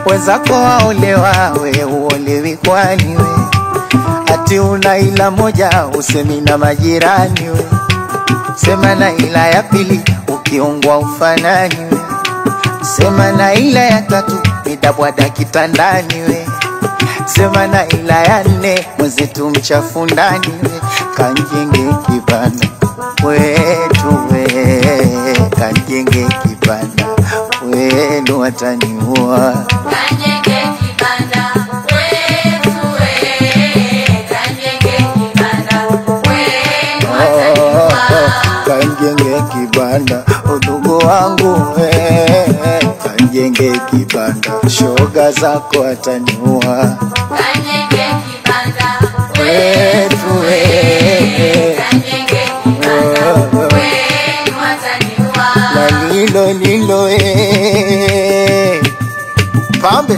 wenzako waolewa, we uolewi kwani we? Ati una ila moja usemi na majirani we, sema na ila ya pili ukiongwa ufanani we, sema na ila ya tatu nitabwada kitandani we, sema na ila ya nne mwenzetu mchafu ndani we, kanjenge kibanda wetu we, kanjenge kibanda wenu wataniua, kanjenge kibanda wetu we, kanjenge kibanda wenu wataniua, kanjenge kibanda udugu wangu we, kanjenge kibanda shoga zako wataniua, kanjenge kibanda wetu we, kanjenge kibanda wenu wataniua, na lilo pambe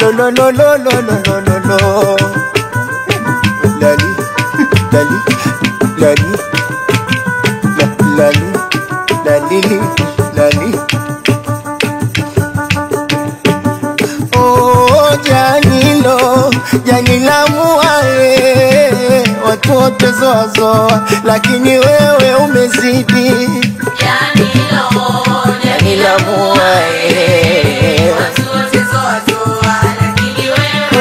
lo lali oh janila muae watu wote zoa lakini wewe umezidi, janila muae watu wote zoa lakini wewe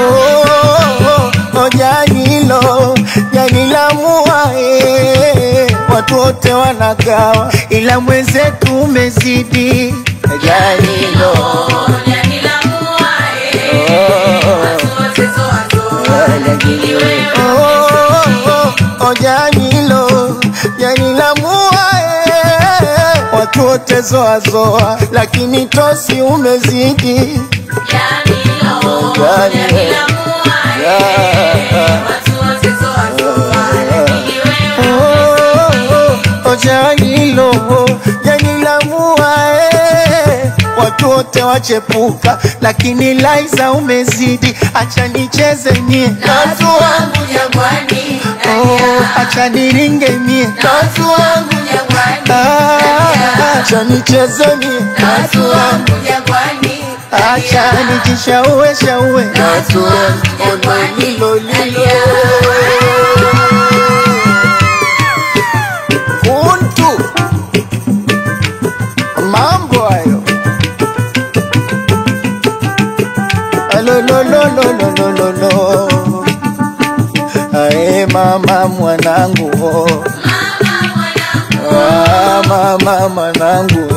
janila muae watu wote wanagawa ila mwenzetu umezidi, janila janila muae watu wote zoa lakini tosi umezidi, janila muae watu wote zoa lakini wewe janila muae watu wote wachepuka lakini Laiza umezidi, acha nicheze mie watu wangu jangwani, acha niringe mie watu wangu jangwani, acha nicheze mie watu wangu jangwani, acha nijishaue watu wangu jangwani, lilo kuntu mambo hayo lo ae mama mwanangu mama mwanangu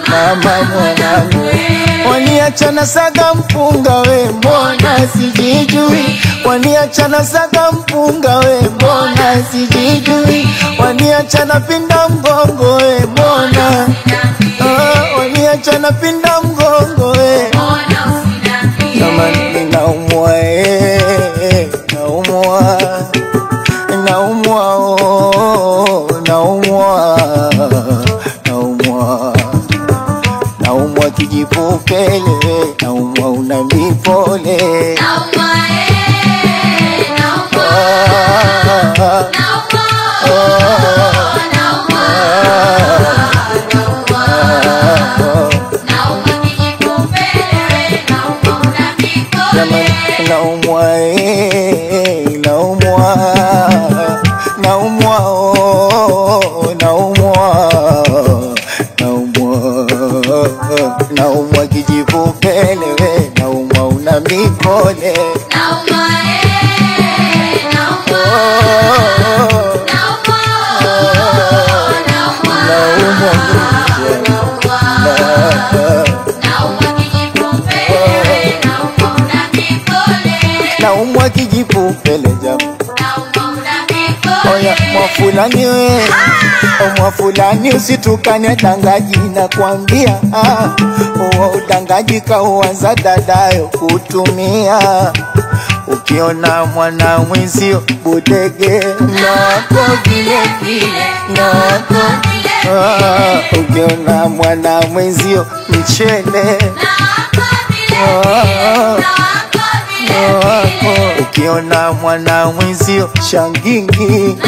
mama mwanangu waniachana saga mpunga we mbona sijijui, waniachana saga mpunga we mbona sijijui, waniachana pinda mgongo we mbona waniachana pinda mgongo we kama ninaumwa naumwa kijipupele, naumwa una mipole, naumwa kijipupele we, naumwa una mipole, naumwa kijipupele jamu oya mwafulani we, mwafulani usitukane dangaji na kuambia udangaji kauanza dadayo kutumia, ukiona mwana mwenzio budege nako vile nako, ukiona mwana mwenzio mchele ukiona mwana mwenzio shangingi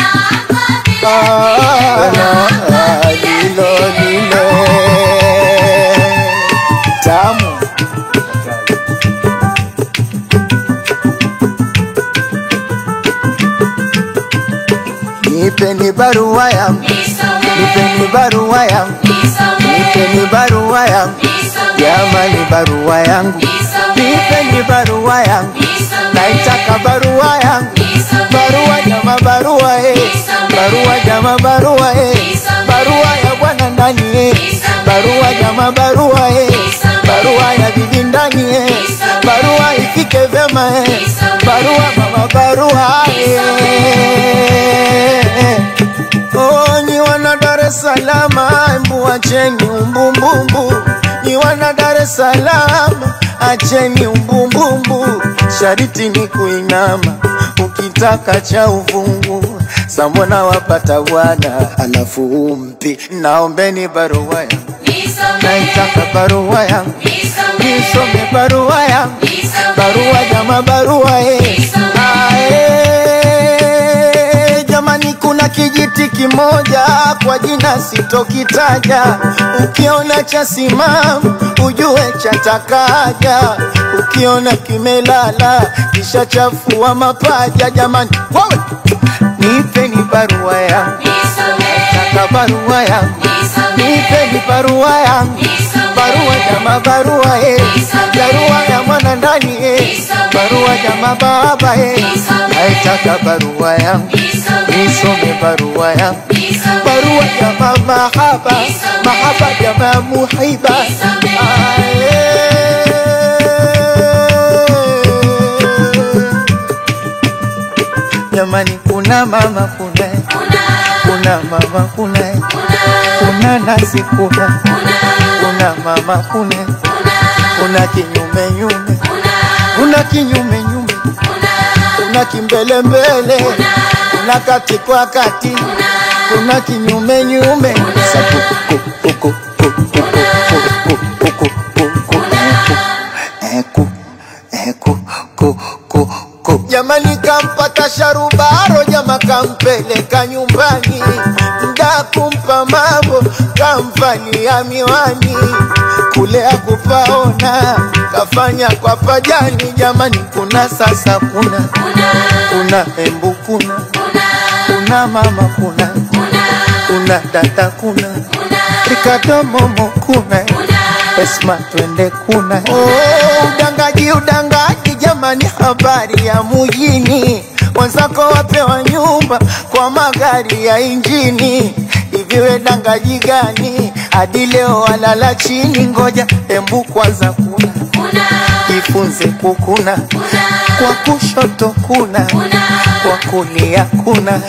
lilo Nipeni barua yangu, nipeni barua yangu, nipeni barua yangu, jamani barua yangu, nipeni barua yangu, naitaka barua yangu, barua jama barua barua jama barua barua ya bwana ndani barua jama barua barua ya bibi ndani barua ifike vema barua mama barua Oh, ni wana Dar es Salaam, embu acheni umbumbumbu. Ni wana Dar es Salaam, acheni umbumbumbu. Shariti ni kuinama, ukitaka cha uvungu. Sambona wapata wana, alafu umpi. Naombeni barua yangu, naitaka barua yangu, nisome barua yangu, barua jama barua Jamani kuna kijiti kimoja kwa jina sitokitaja. Ukiona cha simamu ujue cha takaja. Ukiona kimelala kisha chafua mapaja. Jamani wawe nipeni barua yangu, nataka barua yangu, nipeni barua yangu, barua jama barua barua ya mwana ndani barua jama baba naitaka barua yangu, nisome barua yangu, barua jama mahaba, mahaba jama muhiba Jamani kuna mama kuna mama kuna nasi kuna mama kuna kinyume nyume kuna kinyume nyume kuna kimbele mbele kuna kati kwa kati kuna kinyume nyume Jamani kampata sharubaro jama kampeleka nyumbani Mda kumpa mambo kamfanyia miwani Kule akupaona kafanya kwa pajani Jamani kuna sasa kuna embu kuna mama kuna dada Ricardo Momo kuna Esma twende kuna udangaji jamani habari ya mujini Wenzako wapewa nyumba kwa magari ya injini Hiviwe dangaji gani hadi leo walala chini Ngoja embu kwanza Jifunze kukuna Kwa kushoto kuna Kwa kulia kuna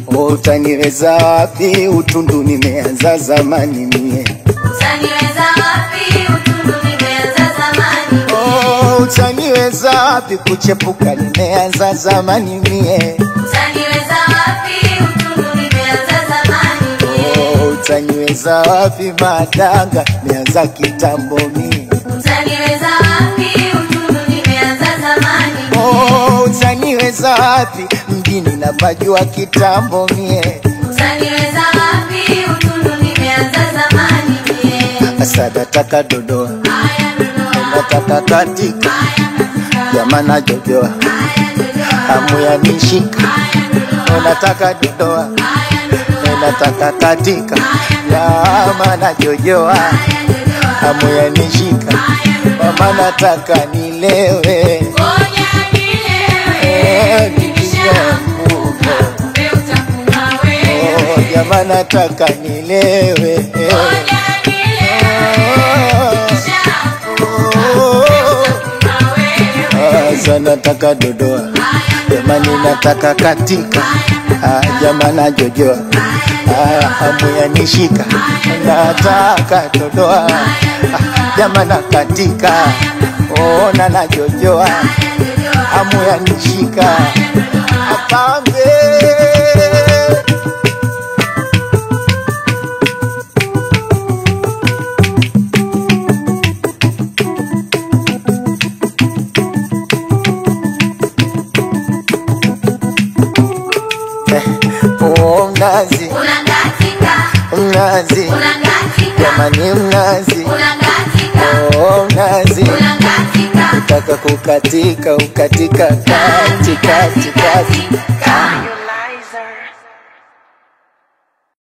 Utaniweza wapi utundu nimeanza zamani mie Utaniweza wapi utundu nimeanza zamani mie Utaniweza wapi kuchepuka nimeanza zamani mie Utaniweza wapi utundu nimeanza zamani mie Utaniweza wapi madanga nimeanza kitambo mie Utaniweza wapi utundu nimeanza zamani mie Utaniweza wapi mjini napajua kitambo mie Utaniweza wapi utundu nimeanza zamani mie Asada taka dodoa Aya dodoa nataka katika Jamana jojoa hamu ya nishika Unataka dodoa Unataka katika Jamana jojoa hamu ya nishika Mama nataka nilewe Ngoja nilewe Nikishaamka utakuwa wewe Jamana nataka nilewe Ngoja Sasa nataka dodoa Jamani nataka katika Jamana jojoa hamu ya nishika Nataka dodoa Jamana katika Ona na jojoa hamu ya nishika Apambe mnazi, unakatika, jamani mnazi, unakatika, oh mnazi, unakatika, ukitaka kukatika ukatika kati kati kati. kati.